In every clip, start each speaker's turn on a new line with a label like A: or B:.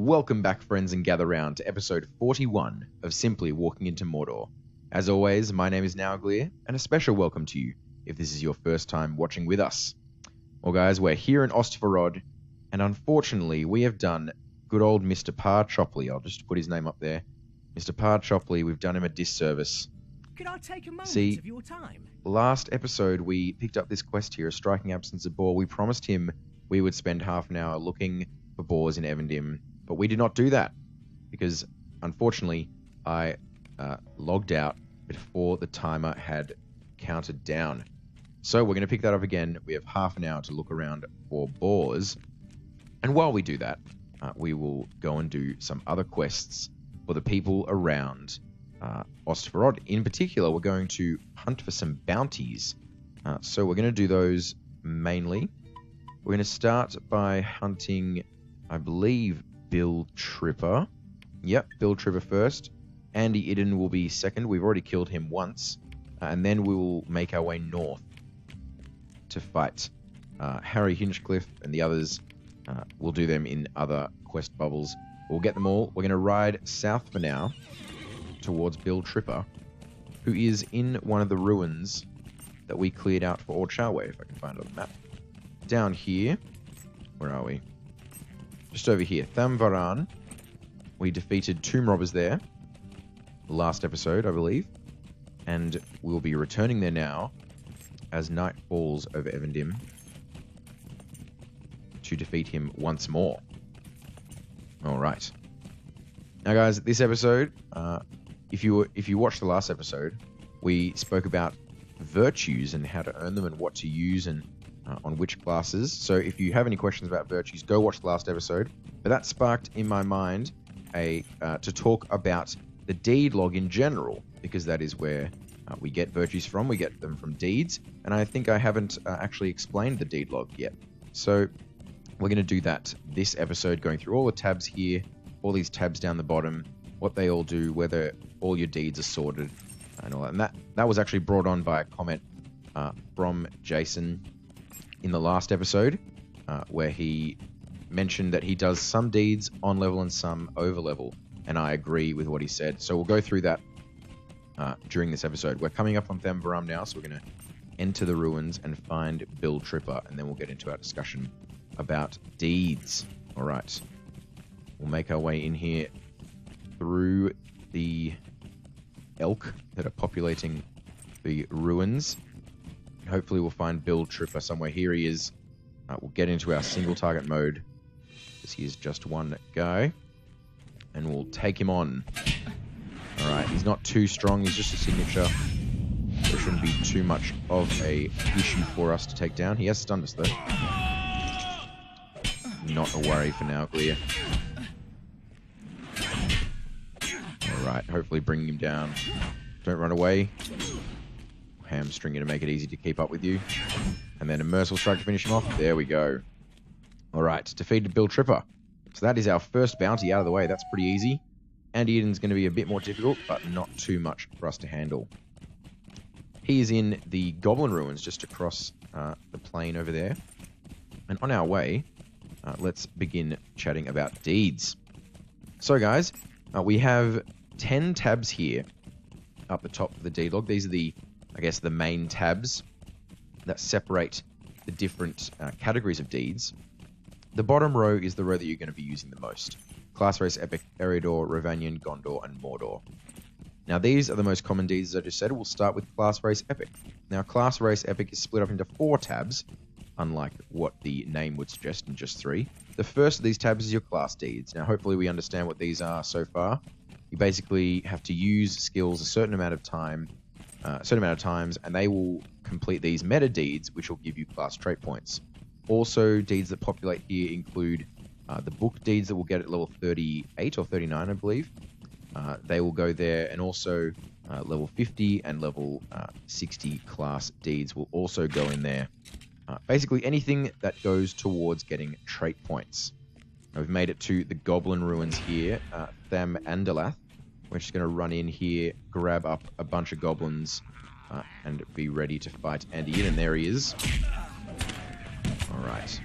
A: Welcome back, friends, and gather round to episode 41 of Simply Walking into Mordor. As always, my name is Nauglir, and a special welcome to you if this is your first time watching with us. Well, guys, we're here in Ost Forod, and unfortunately, we have done good old Mr. Par Chopley. I'll just put his name up there. Mr. Par Chopley, we've done him a disservice.
B: Could I take a moment of your time?
A: Last episode, we picked up this quest here, a striking absence of boar. We promised him we would spend half an hour looking for boars in Evendim, but we did not do that because, unfortunately, I logged out before the timer had counted down. So we're going to pick that up again. We have half an hour to look around for boars. And while we do that, we will go and do some other quests for the people around Ost Forod. In particular, we're going to hunt for some bounties. So we're going to do those mainly. We're going to start by hunting, I believe, Bill Tripper. Yep, Bill Tripper first. Andy Idden will be second. We've already killed him once. And then we will make our way north to fight Harry Hinchcliffe and the others. We'll do them in other quest bubbles. We'll get them all. We're going to ride south for now towards Bill Tripper, who is in one of the ruins that we cleared out for Orcharway, if I can find it on the map. Down here, where are we? Just over here, Thamvaran. We defeated tomb robbers there last episode, I believe, and we'll be returning there now as night falls over Evendim to defeat him once more. Alright. Now guys, this episode, if you watched the last episode, we spoke about virtues and how to earn them and what to use and on which classes. So if you have any questions about virtues, go watch the last episode. But that sparked in my mind to talk about the deed log in general, because that is where we get virtues from. We get them from deeds, and I think I haven't actually explained the deed log yet. So we're going to do that this episode, going through all the tabs here, all these tabs down the bottom, what they all do, whether all your deeds are sorted, and all that. And that was actually brought on by a comment from Jason in the last episode, where he mentioned that he does some deeds on level and some over level, and I agree with what he said. So we'll go through that during this episode. We're coming up on Thamvaram now, so we're going to enter the ruins and find Bill Tripper, and then we'll get into our discussion about deeds. All right, we'll make our way in here through the elk that are populating the ruins. Hopefully we'll find Bill Tripper somewhere. Here he is. We'll get into our single target mode, because he is just one guy, and we'll take him on. Alright, he's not too strong, he's just a signature. There shouldn't be too much of a issue for us to take down. He has stunned us though. Not a worry for now, Nauglir. Alright, hopefully bringing him down. Don't run away. Hamstring you to make it easy to keep up with you. And then a merciful strike to finish him off. There we go. Alright, defeated Bill Tripper. So that is our first bounty out of the way. That's pretty easy. Andy Eden's going to be a bit more difficult, but not too much for us to handle. He is in the Goblin Ruins just across the plain over there. And on our way, let's begin chatting about deeds. So guys, we have 10 tabs here up the top of the deed log. These are the, I guess, the main tabs that separate the different categories of deeds. The bottom row is the row that you're going to be using the most. Class Race Epic, Eriador, Rovanion, Gondor, and Mordor. Now these are the most common deeds, as I just said. We'll start with Class Race Epic. Now Class Race Epic is split up into 4 tabs, unlike what the name would suggest in just 3. The first of these tabs is your class deeds. Now hopefully we understand what these are so far. You basically have to use skills a certain amount of times, and they will complete these meta deeds, which will give you class trait points. Also, deeds that populate here include the book deeds that we'll get at level 38 or 39, I believe. They will go there, and also level 50 and level 60 class deeds will also go in there. Basically, anything that goes towards getting trait points. Now, we've made it to the Goblin Ruins here, Tham Andalath. We're just going to run in here, grab up a bunch of goblins, and be ready to fight Andy in. And there he is. Alright.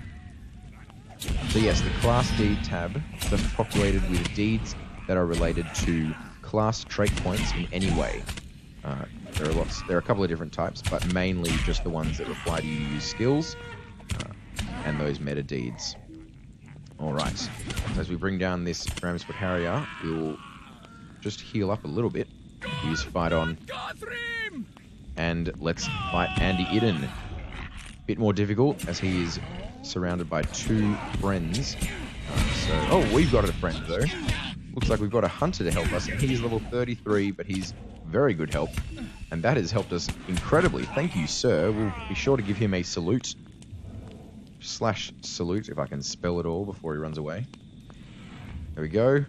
A: So yes, the Class Deed tab is just populated with deeds that are related to class trait points in any way. There are a couple of different types, but mainly just the ones that require you to use skills and those meta deeds. Alright, so as we bring down this Ramsfoot Harrier, we'll just heal up a little bit. Use Fight On. And let's fight Andy Idden. Bit more difficult as he is surrounded by 2 friends. Oh, we've got a friend though. Looks like we've got a hunter to help us. He's level 33, but he's very good help. And that has helped us incredibly. Thank you, sir. We'll be sure to give him a salute. /salute, if I can spell it all before he runs away. There we go.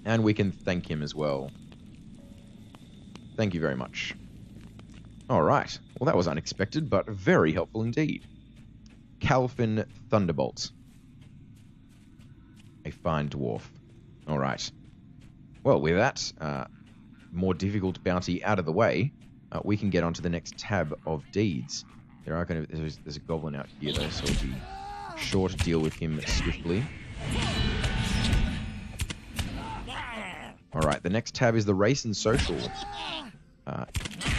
A: And we can thank him as well. Thank you very much. Alright. Well, that was unexpected, but very helpful indeed. Calfin Thunderbolt. A fine dwarf. Alright. Well, with that more difficult bounty out of the way, we can get onto the next tab of deeds. There's a goblin out here though, so we'll be sure to deal with him swiftly. Alright, the next tab is the Race and Social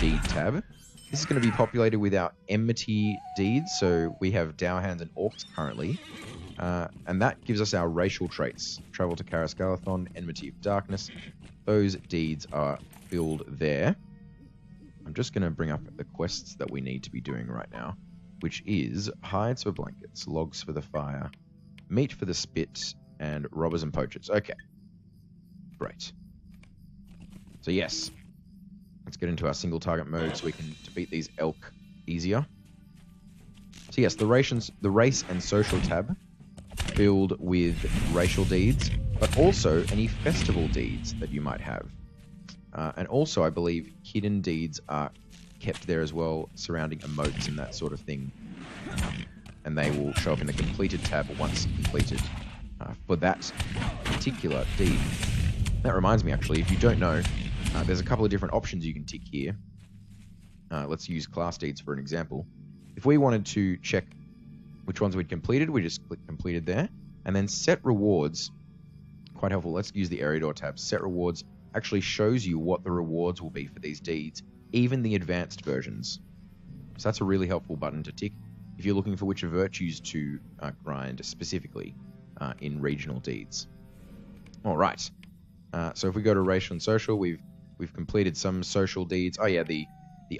A: deed tab. This is going to be populated with our enmity deeds, so we have Dowhands and Orcs currently. And that gives us our racial traits. Travel to Carascalathon, Enmity of Darkness. Those deeds are filled there. I'm just going to bring up the quests that we need to be doing right now, which is hides for blankets, logs for the fire, meat for the spit, and robbers and poachers. Okay. Great. So yes, let's get into our single target mode so we can defeat these elk easier. So yes, the race and social tab filled with racial deeds, but also any festival deeds that you might have. And also, I believe, hidden deeds are kept there as well, surrounding emotes and that sort of thing. And they will show up in the completed tab once completed for that particular deed. That reminds me, actually, if you don't know, there's a couple of different options you can tick here. Let's use class deeds for an example. If we wanted to check which ones we'd completed, we just click completed there. And then set rewards, quite helpful. Let's use the Eriador tab. Set rewards actually shows you what the rewards will be for these deeds, even the advanced versions. So that's a really helpful button to tick if you're looking for which virtues to grind specifically in regional deeds. All right. So if we go to racial and social, we've completed some social deeds. Oh yeah, the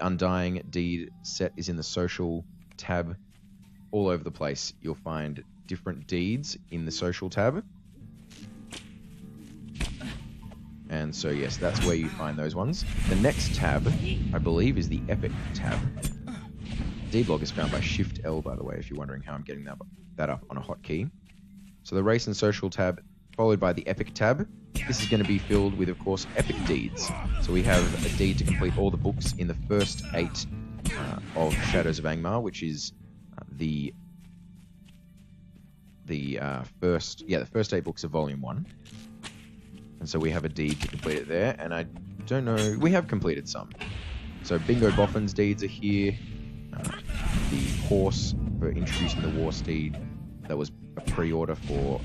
A: Undying deed set is in the social tab. All over the place, you'll find different deeds in the social tab. And so yes, that's where you find those ones. The next tab, I believe, is the Epic tab. Deed log is found by Shift L, by the way, if you're wondering how I'm getting that up on a hotkey. So the race and social tab, followed by the Epic tab. This is going to be filled with, of course, epic deeds. So we have a deed to complete all the books in the first 8 of Shadows of Angmar, which is the first 8 books of Volume 1. And so we have a deed to complete it there, and I don't know, we have completed some. So Bingo Boffin's deeds are here. The horse for introducing the war steed, that was a pre-order for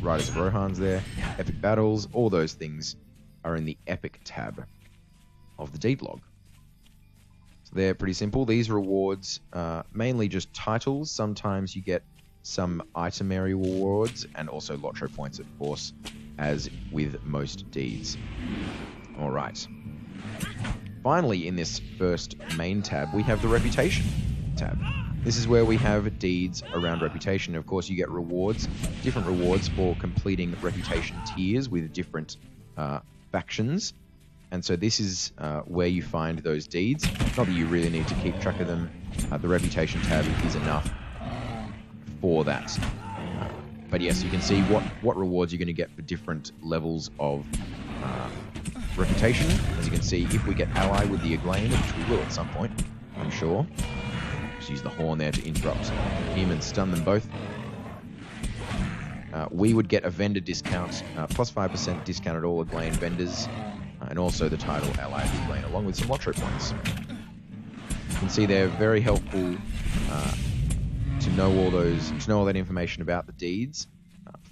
A: Riders of Rohan's there. Epic battles, all those things are in the Epic tab of the deed log. So they're pretty simple. These rewards are mainly just titles. Sometimes you get some itemary rewards, and also LotRO points, of course, as with most deeds. Alright. Finally, in this first main tab, we have the Reputation tab. This is where we have deeds around reputation. Of course, you get rewards, different rewards for completing reputation tiers with different factions. And so this is where you find those deeds. Not that you really need to keep track of them. The Reputation tab is enough for that. But yes, you can see what rewards you're going to get for different levels of reputation. As you can see, if we get ally with the Aglaean, which we will at some point, I'm sure. Just use the horn there to interrupt him and stun them both. We would get a vendor discount, plus 5% discount at all Aglaean vendors, and also the title ally of the Aglaean, along with some LotRO points. You can see they're very helpful to know all that information about the deeds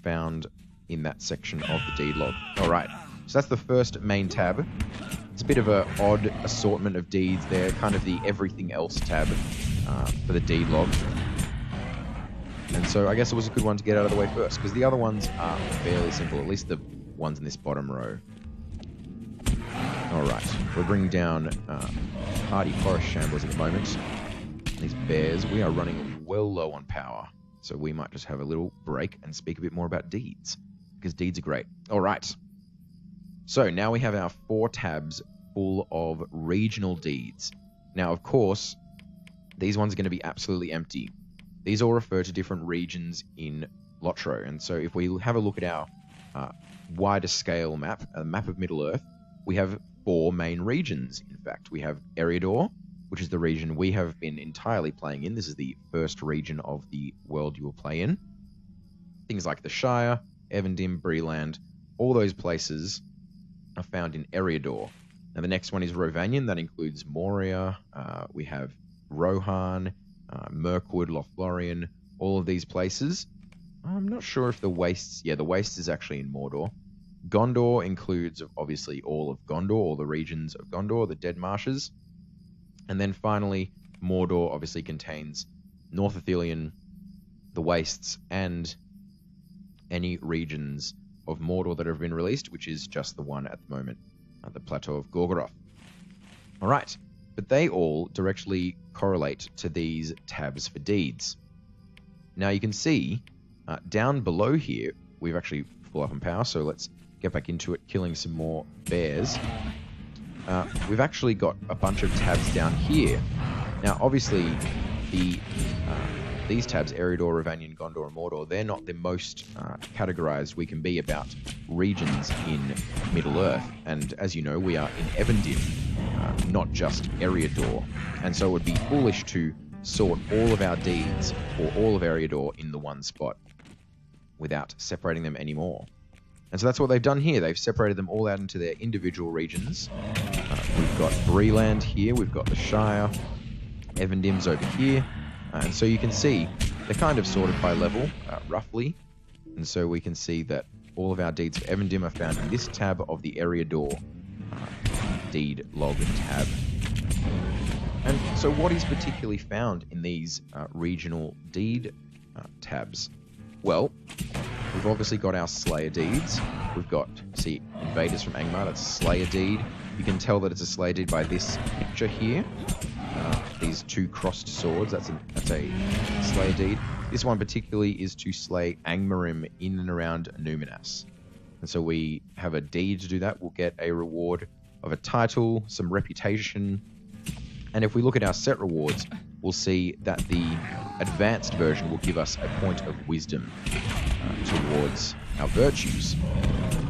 A: found in that section of the deed log. All right, so that's the first main tab. It's a bit of an odd assortment of deeds there, kind of the everything else tab for the deed log. And so I guess it was a good one to get out of the way first, because the other ones are fairly simple, at least the ones in this bottom row. All right, we're bringing down hardy forest shamblers at the moment. These bears, we are running well low on power, so we might just have a little break and speak a bit more about deeds, because deeds are great. All right. So now we have our 4 tabs full of regional deeds. Now, of course, these ones are going to be absolutely empty. These all refer to different regions in LotRO. And so if we have a look at our wider scale map, a map of Middle-earth, we have 4 main regions, in fact. We have Eriador, which is the region we have been entirely playing in. This is the first region of the world you will play in. Things like the Shire, Evendim, Breeland, all those places are found in Eriador. Now the next one is Rovanien. That includes Moria. We have Rohan, Mirkwood, Lothlorien, all of these places. I'm not sure if the Wastes... Yeah, the Wastes is actually in Mordor. Gondor includes, obviously, all of Gondor, all the regions of Gondor, the Dead Marshes. And then finally, Mordor obviously contains North Ithilien, the Wastes, and any regions of Mordor that have been released, which is just the one at the moment, the Plateau of Gorgoroth. All right, but they all directly correlate to these tabs for deeds. Now you can see down below here, we've actually full up on power, so let's get back into it, killing some more bears. We've actually got a bunch of tabs down here. Now, obviously, these tabs, Eriador, Rovanien, Gondor, and Mordor, they're not the most categorized we can be about regions in Middle-earth. And as you know, we are in Evendim, not just Eriador. And so it would be foolish to sort all of our deeds for all of Eriador in the one spot without separating them anymore. And so that's what they've done here. They've separated them all out into their individual regions. We've got Breeland here, we've got the Shire, Evendim's over here. And so you can see they're kind of sorted by level, roughly. And so we can see that all of our deeds for Evendim are found in this tab of the Eriador deed log tab. And so what is particularly found in these regional deed tabs? Well, we've obviously got our Slayer deeds. We've got, see, Invaders from Angmar, that's a Slayer deed. You can tell that it's a Slayer deed by this picture here. These 2 crossed swords, that's a Slayer deed. This one particularly is to slay Angmarim in and around Numinas. And so we have a deed to do that. We'll get a reward of a title, some reputation. And if we look at our set rewards, we'll see that the advanced version will give us a point of wisdom towards our virtues.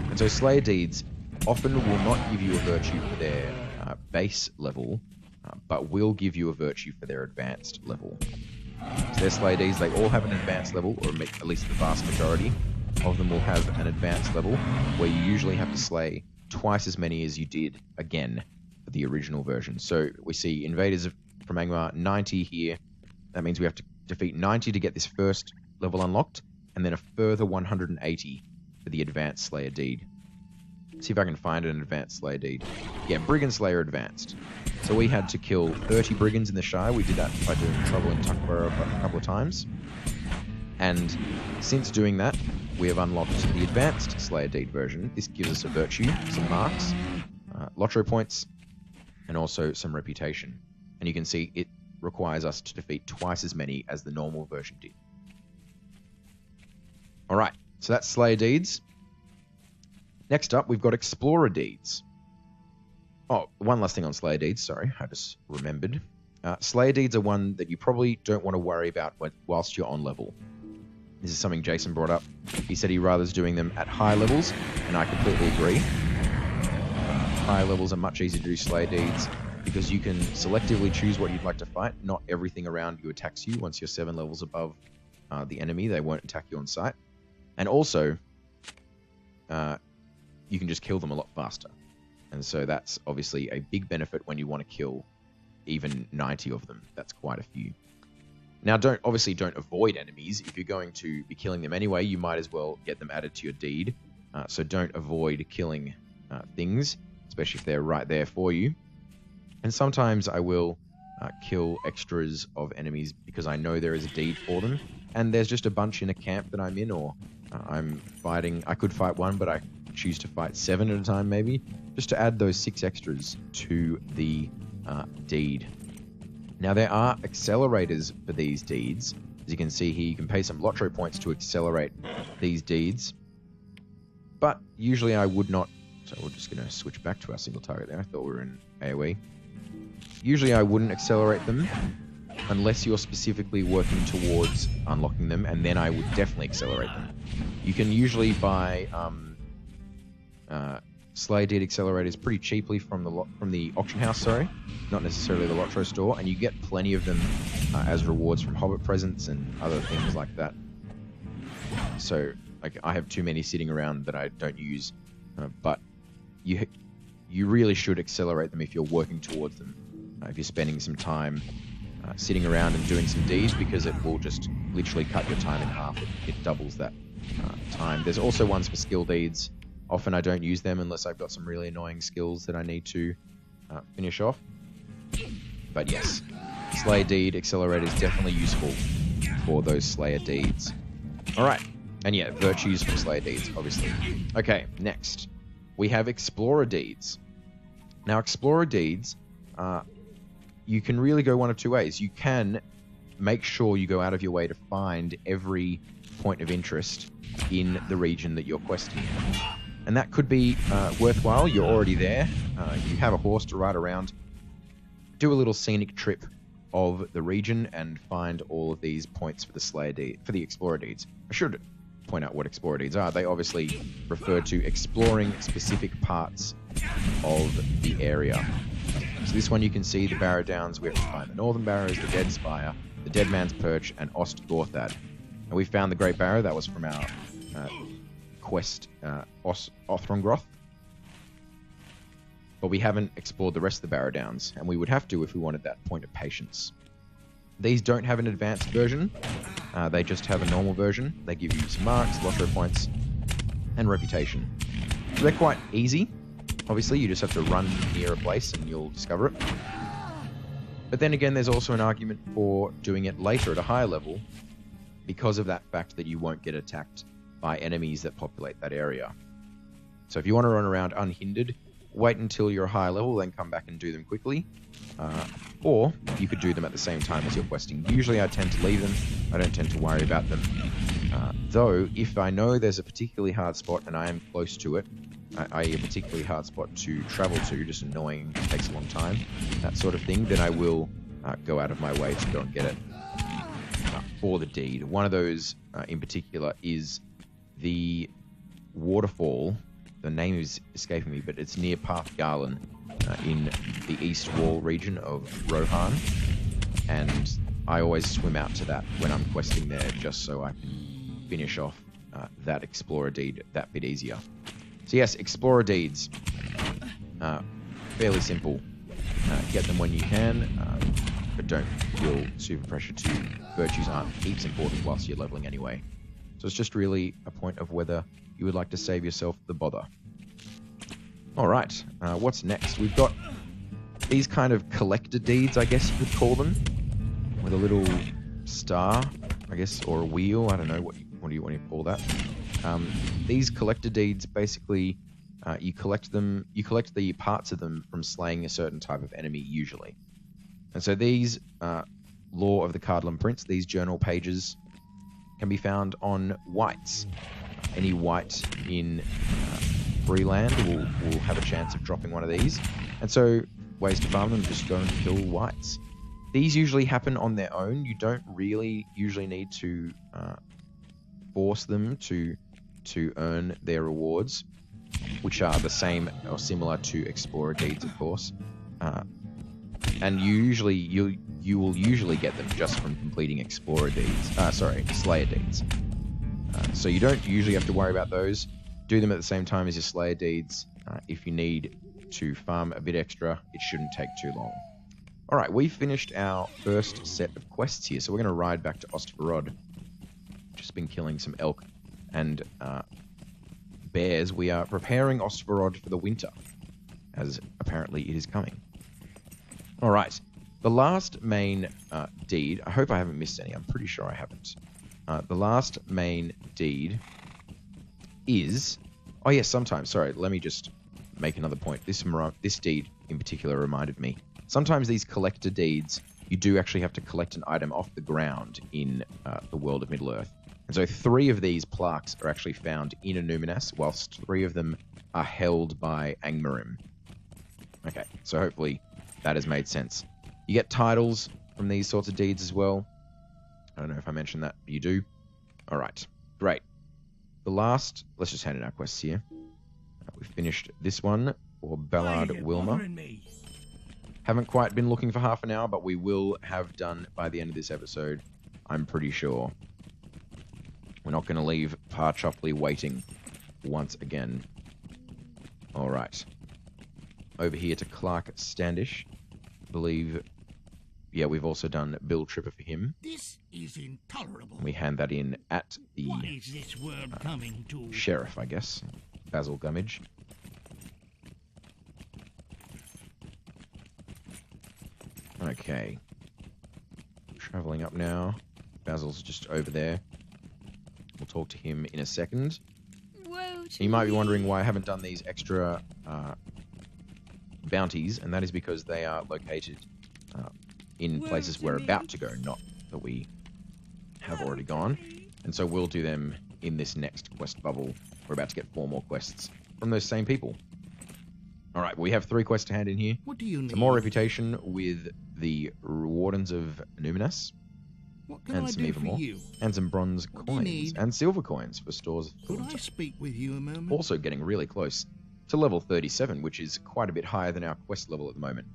A: And so Slayer deeds often will not give you a virtue for their base level, but will give you a virtue for their advanced level. So their Slayer deeds, they all have an advanced level, or at least the vast majority of them will have an advanced level, where you usually have to slay twice as many as you did, again, for the original version. So we see Invaders from Angmar, 90 here. That means we have to defeat 90 to get this first level unlocked, and then a further 180 for the advanced Slayer deed. See if I can find an advanced Slayer deed. Yeah, Brigand Slayer advanced. So we had to kill 30 Brigands in the Shire. We did that by doing Trouble in Tuckborough a couple of times. And since doing that, we have unlocked the advanced Slayer deed version. This gives us a virtue, some marks, LotRO points, and also some reputation. And you can see it requires us to defeat twice as many as the normal version did. Alright, so that's Slayer deeds. Next up, we've got Explorer deeds. Oh, one last thing on Slayer deeds, sorry, I just remembered. Slayer deeds are one that you probably don't want to worry about whilst you're on level. This is something Jason brought up. He said he rathers doing them at high levels, and I completely agree. Higher levels are much easier to do Slayer deeds because you can selectively choose what you'd like to fight. Not everything around you attacks you. Once you're 7 levels above the enemy, they won't attack you on sight. And also, you can just kill them a lot faster. And so that's obviously a big benefit when you want to kill even 90 of them. That's quite a few. Now, obviously don't avoid enemies. If you're going to be killing them anyway, you might as well get them added to your deed. So don't avoid killing things, especially if they're right there for you. And sometimes I will kill extras of enemies because I know there is a deed for them. And there's just a bunch in a camp that I'm in, or I'm fighting. I could fight one, but I choose to fight 7 at a time maybe, just to add those 6 extras to the deed. Now, there are accelerators for these deeds. As you can see here, you can pay some LotRO points to accelerate these deeds. But usually I would not... So we're just going to switch back to our single target there. I thought we were in AoE. Usually I wouldn't accelerate them unless you're specifically working towards unlocking them, and then I would definitely accelerate them. You can usually buy Slayer Deed accelerators pretty cheaply from the auction house, sorry, not necessarily the LotRO store, and you get plenty of them as rewards from Hobbit presents and other things like that. So, like, I have too many sitting around that I don't use, but you really should accelerate them if you're working towards them. If you're spending some time sitting around and doing some deeds, because it will just literally cut your time in half. It doubles that time. There's also ones for skill deeds. Often I don't use them unless I've got some really annoying skills that I need to finish off. But yes, Slayer Deed Accelerator is definitely useful for those Slayer Deeds. Alright, and yeah, virtues from Slayer Deeds, obviously. Okay, next, we have Explorer Deeds. Now, Explorer Deeds, you can really go one of 2 ways. You can make sure you go out of your way to find every point of interest in the region that you're questing in. And that could be worthwhile. You're already there. You have a horse to ride around. Do a little scenic trip of the region and find all of these points for the Explorer Deeds. I should point out what Explorer Deeds are. They obviously refer to exploring specific parts of the area. So this one you can see the Barrow Downs. We have to find the Northern Barrows, the Dead Spire, the Dead Man's Perch, and Ost Forod. And we found the Great Barrow. That was from our quest Othrongroth. But we haven't explored the rest of the Barrow Downs, and we would have to if we wanted that point of patience. These don't have an advanced version. They just have a normal version. They give you some marks, LotRO points, and reputation. So they're quite easy. Obviously, you just have to run near a place and you'll discover it. But then again, there's also an argument for doing it later at a higher level because of that fact that you won't get attacked by enemies that populate that area. So if you want to run around unhindered, wait until you're a higher level, then come back and do them quickly. Or you could do them at the same time as you're questing. Usually I tend to leave them. I don't tend to worry about them. Though, if I know there's a particularly hard spot and I am close to it, i.e. a particularly hard spot to travel to, just annoying, takes a long time, that sort of thing, then I will go out of my way to go and get it for the deed. One of those in particular is the waterfall. The name is escaping me, but it's near Path Garland in the East Wall region of Rohan, and I always swim out to that when I'm questing there just so I can finish off that Explorer Deed that bit easier. So yes, Explorer Deeds, fairly simple. Get them when you can, but don't feel super pressure to. Virtues aren't heaps important whilst you're leveling anyway. So it's just really a point of whether you would like to save yourself the bother. Alright, what's next? We've got these kind of collector deeds, I guess you could call them, with a little star, I guess, or a wheel, I don't know, what do you want to call that? These collector deeds, basically, you collect the parts of them from slaying a certain type of enemy, usually. And so these Law of the Cardland Prince, these journal pages, can be found on wights. Any wight in Freeland will have a chance of dropping one of these. And so ways to farm them, just go and kill wights. These usually happen on their own. You don't really usually need to force them to earn their rewards, which are the same or similar to Explorer Deeds, of course. And you will usually get them just from completing Slayer Deeds. So you don't usually have to worry about those. Do them at the same time as your Slayer Deeds. If you need to farm a bit extra, it shouldn't take too long. Alright, we finished our first set of quests here, so we're going to ride back to Ost Forod. Just been killing some elk and bears. We are preparing Ost Forod for the winter, as apparently it is coming. Alright, the last main deed, I hope I haven't missed any, I'm pretty sure I haven't. The last main deed is... Oh yes, sometimes, sorry, let me just make another point. This deed in particular reminded me. Sometimes these collector deeds, you do actually have to collect an item off the ground in the world of Middle-earth. And so 3 of these plaques are actually found in Numinas, whilst 3 of them are held by Angmarim. Okay, so hopefully that has made sense. You get titles from these sorts of deeds as well. I don't know if I mentioned that, but you do. Alright, great. The last... Let's just hand in our quests here. We've finished this one for Ballard Wilmer. Haven't quite been looking for half an hour, but we will have done by the end of this episode, I'm pretty sure. We're not going to leave Pa Chopley waiting once again. Alright. Over here to Clark Standish. I believe... Yeah, we've also done Bill Tripper for him.
C: This is intolerable.
A: And we hand that in at the
C: What is this world coming to?
A: Sheriff, I guess. Basil Gummidge. Okay. Travelling up now. Basil's just over there. We'll talk to him in a second. You might be wondering why I haven't done these extra bounties, and that is because they are located in places we're about to go, not that we have already gone. And so we'll do them in this next quest bubble. We're about to get 4 more quests from those same people. Alright, we have 3 quests to hand in here.
C: What do you need?
A: Some more reputation with the Wardens of Numinas.
C: What can
A: and
C: I
A: some
C: do
A: even
C: for
A: more.
C: you?
A: And some bronze
C: What do you
A: coins
C: need?
A: and silver coins for stores.
C: Could I speak with you a moment?
A: Also getting really close to level 37, which is quite a bit higher than our quest level at the moment.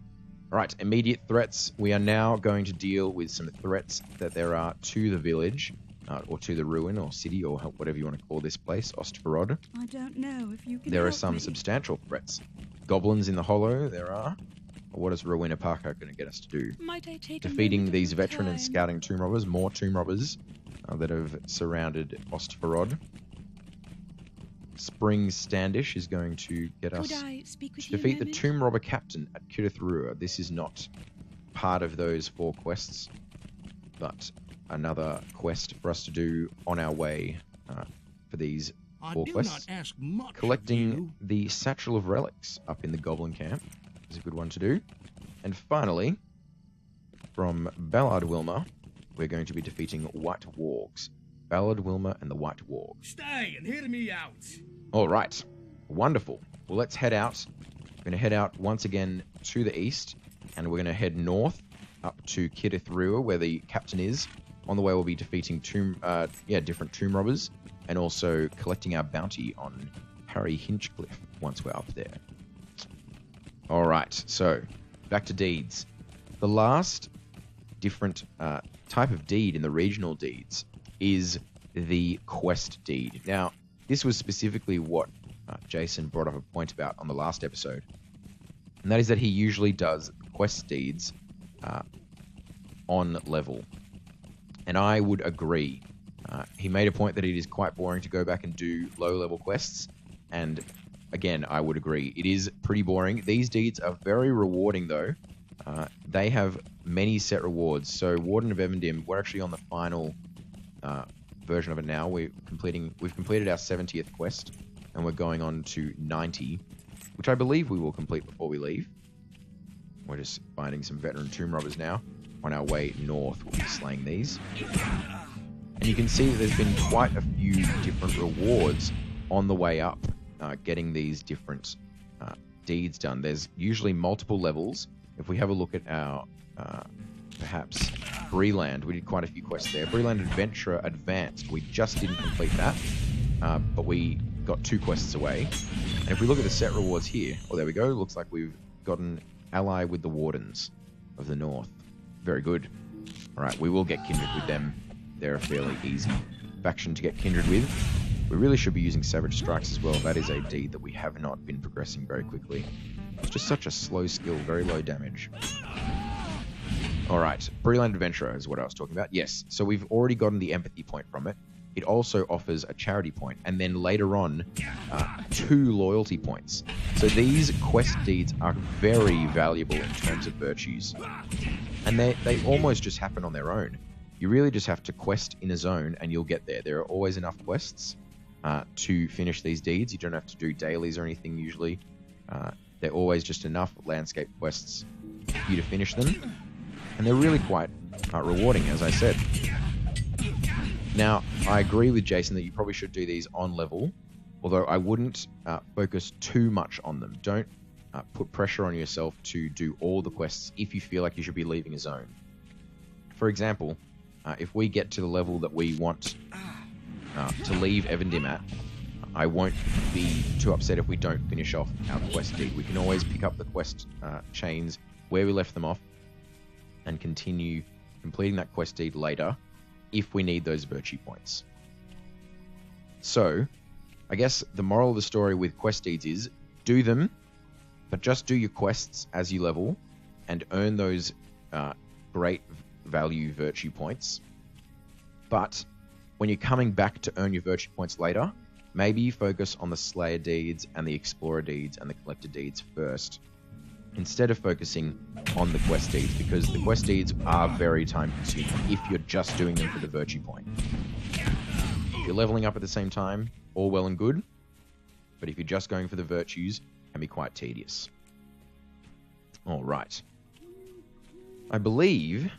A: Alright, immediate threats. We are now going to deal with some threats that there are to the village, or to the ruin, or city, or whatever you want to call this place, Ost Forod.
D: I don't know if you can
A: There are
D: help
A: some
D: me.
A: substantial threats. Goblins in the Hollow, there are. What is Rowena Parker going to get us to do?
D: Might I take a
A: Defeating
D: moment of
A: these
D: your
A: veteran and
D: time?
A: scouting tomb robbers, more tomb robbers that have surrounded Ost Forod. Spring Standish is going to get us
D: Could I speak with
A: to
D: you a
A: defeat the
D: moment?
A: tomb robber captain at Kirith. This is not part of those 4 quests, but another quest for us to do on our way for these
C: I
A: 4
C: do
A: quests.
C: not ask much of
A: Collecting
C: you.
A: the Satchel of Relics up in the Goblin Camp is a good one to do. And finally, from Ballard Wilmer, we're going to be defeating White Wargs. Ballard Wilmer and the White Wargs.
C: Stay and hear me out.
A: All right, wonderful. Well, let's head out. We're going to head out once again to the east, and we're going to head north up to Kirith, where the captain is. On the way, we'll be defeating different tomb robbers, and also collecting our bounty on Harry Hinchcliffe once we're up there. All right, so back to deeds. The last different type of deed in the regional deeds is the quest deed. Now, this was specifically what Jason brought up a point about on the last episode, and that is that he usually does quest deeds on level. And I would agree. He made a point that it is quite boring to go back and do low-level quests, and again, I would agree. It is pretty boring. These deeds are very rewarding, though. They have many set rewards. So, Warden of Evendim, we're actually on the final version of it now. We've completed our 70th quest, and we're going on to 90, which I believe we will complete before we leave. We're just finding some veteran tomb robbers now. On our way north, we'll be slaying these. And you can see that there's been quite a few different rewards on the way up, getting these different deeds done. There's usually multiple levels. If we have a look at our, perhaps, Breland, we did quite a few quests there. Breland Adventurer Advanced, we just didn't complete that, but we got 2 quests away. And if we look at the set rewards here, oh, there we go, looks like we've gotten ally with the Wardens of the North. Very good. Alright, we will get kindred with them. They're a fairly easy faction to get kindred with. We really should be using Savage Strikes as well. That is a deed that we have not been progressing very quickly. It's just such a slow skill, very low damage. Alright, Breland Adventurer is what I was talking about. Yes, so we've already gotten the empathy point from it. It also offers a charity point, and then later on, 2 loyalty points. So these quest deeds are very valuable in terms of virtues. And they almost just happen on their own. You really just have to quest in a zone, and you'll get there. There are always enough quests to finish these deeds. You don't have to do dailies or anything usually. They're always just enough landscape quests for you to finish them. And they're really quite rewarding, as I said. Now, I agree with Jason that you probably should do these on level, although I wouldn't focus too much on them. Don't put pressure on yourself to do all the quests if you feel like you should be leaving a zone. For example, if we get to the level that we want to leave Evendim at, I won't be too upset if we don't finish off our quest deed. We can always pick up the quest chains where we left them off and continue completing that quest deed later if we need those virtue points. So, I guess the moral of the story with quest deeds is do them, but just do your quests as you level and earn those great value virtue points. But when you're coming back to earn your virtue points later, maybe you focus on the Slayer deeds and the Explorer deeds and the Collector deeds first, instead of focusing on the quest deeds, because the quest deeds are very time consuming if you're just doing them for the virtue point. If you're leveling up at the same time, all well and good, but if you're just going for the virtues, it can be quite tedious. Alright. I believe...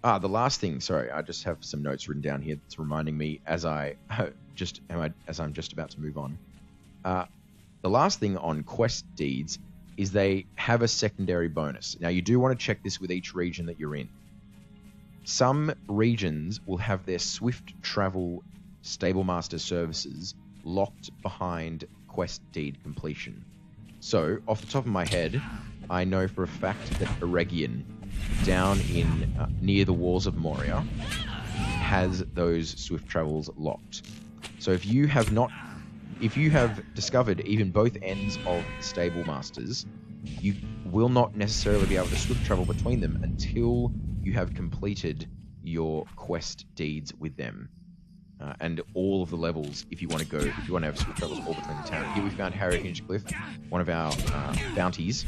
A: the last thing, sorry, I just have some notes written down here that's reminding me as I'm just about to move on. The last thing on quest deeds is they have a secondary bonus. Now, you do want to check this with each region that you're in. Some regions will have their swift travel stablemaster services locked behind quest deed completion. So, off the top of my head, I know for a fact that Eregion, down in near the walls of Moria, has those swift travels locked. So if you have discovered even both ends of the stable masters, you will not necessarily be able to swift travel between them until you have completed your quest deeds with them. And all of the levels, if you want to have swift travels all between the town. Here we found Harry Hinchcliffe, one of our bounties.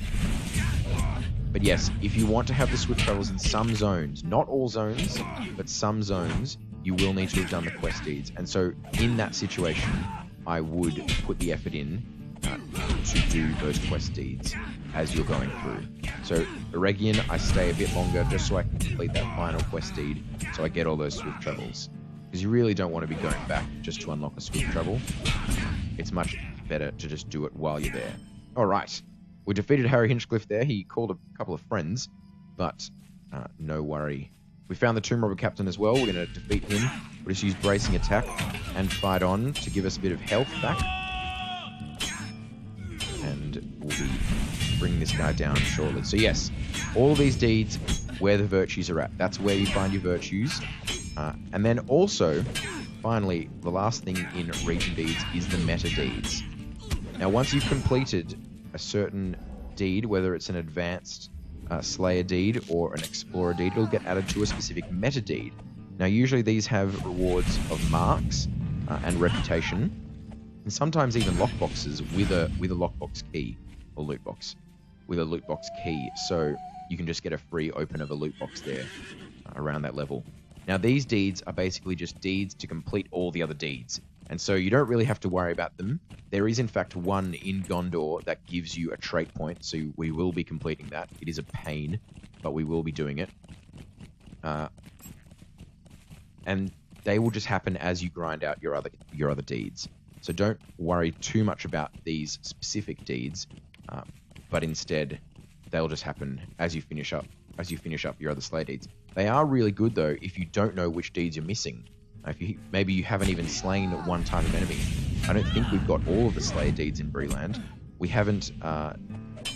A: But yes, if you want to have the swift travels in some zones, not all zones, but some zones, you will need to have done the quest deeds. And so in that situation, I would put the effort in to do those quest deeds as you're going through. So Eregion, I stay a bit longer just so I can complete that final quest deed, so I get all those swift travels. Because you really don't want to be going back just to unlock a swift travel. It's much better to just do it while you're there. Alright. We defeated Harry Hinchcliffe there. He called a couple of friends, but no worry. We found the Tomb Robber Captain as well. We're going to defeat him. We'll just use Bracing Attack and fight on to give us a bit of health back. And we'll be bringing this guy down shortly. So yes, all these deeds, where the virtues are at. That's where you find your virtues. And then also, finally, the last thing in region deeds is the meta deeds. Now, once you've completed a certain deed, whether it's an advanced Slayer deed or an Explorer deed, it'll get added to a specific meta deed. Now, usually these have rewards of marks and reputation, and sometimes even lockboxes with a lockbox key or loot box with a loot box key. So you can just get a free open of a loot box there around that level. Now, these deeds are basically just deeds to complete all the other deeds. And so you don't really have to worry about them. There is, in fact, one in Gondor that gives you a trait point, so we will be completing that. It is a pain, but we will be doing it. And they will just happen as you grind out your other deeds. So don't worry too much about these specific deeds, but instead they'll just happen as you finish up your other Slayer deeds. They are really good though if you don't know which deeds you're missing. Maybe you haven't even slain one type of enemy. I don't think we've got all of the Slayer deeds in Breland. We haven't.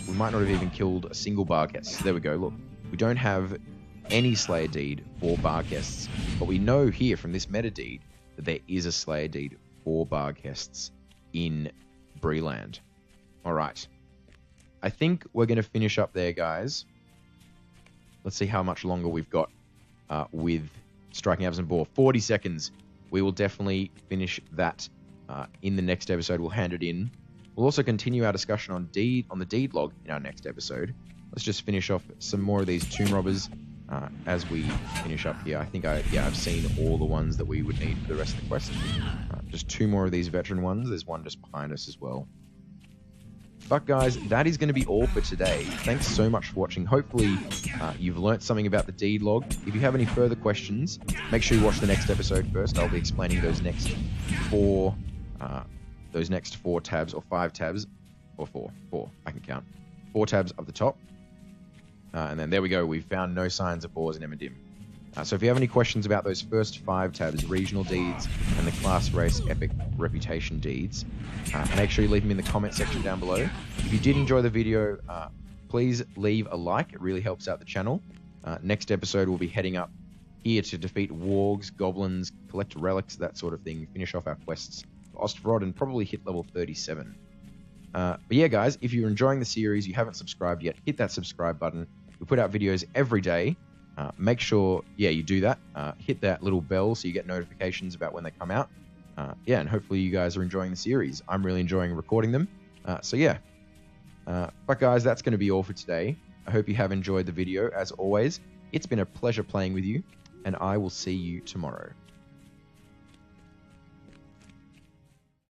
A: We might not have even killed a single Barghest. So there we go. Look, we don't have any Slayer deed for Barghests, but we know here from this meta deed that there is a Slayer deed for Barghests in Breland. All right. I think we're going to finish up there, guys. let's see how much longer we've got with striking absent boar. 40 seconds. We will definitely finish that in the next episode. We'll hand it in. We'll also continue our discussion on the deed log in our next episode. Let's just finish off some more of these tomb robbers as we finish up here. I think I've seen all the ones that we would need for the rest of the quest. Just 2 more of these veteran ones. There's one just behind us as well. But guys, that is going to be all for today. Thanks so much for watching. Hopefully you've learnt something about the deed log. If you have any further questions, make sure you watch the next episode first. I'll be explaining those next 4 tabs, or 5 tabs, or 4, I can count. 4 tabs up the top. And then there we go. We've found no signs of boars in Emidim. So if you have any questions about those first 5 tabs, regional deeds and the class race epic reputation deeds, make sure you leave them in the comment section down below. If you did enjoy the video, please leave a like. It really helps out the channel. Next episode, we'll be heading up here to defeat wargs, goblins, collect relics, that sort of thing, finish off our quests for Ost Forod, and probably hit level 37. But yeah, guys, if you're enjoying the series, you haven't subscribed yet, hit that subscribe button. We put out videos every day. Make sure, you do that. Hit that little bell so you get notifications about when they come out. And hopefully you guys are enjoying the series. I'm really enjoying recording them. But guys, that's going to be all for today. I hope you have enjoyed the video. As always, it's been a pleasure playing with you, and I will see you tomorrow.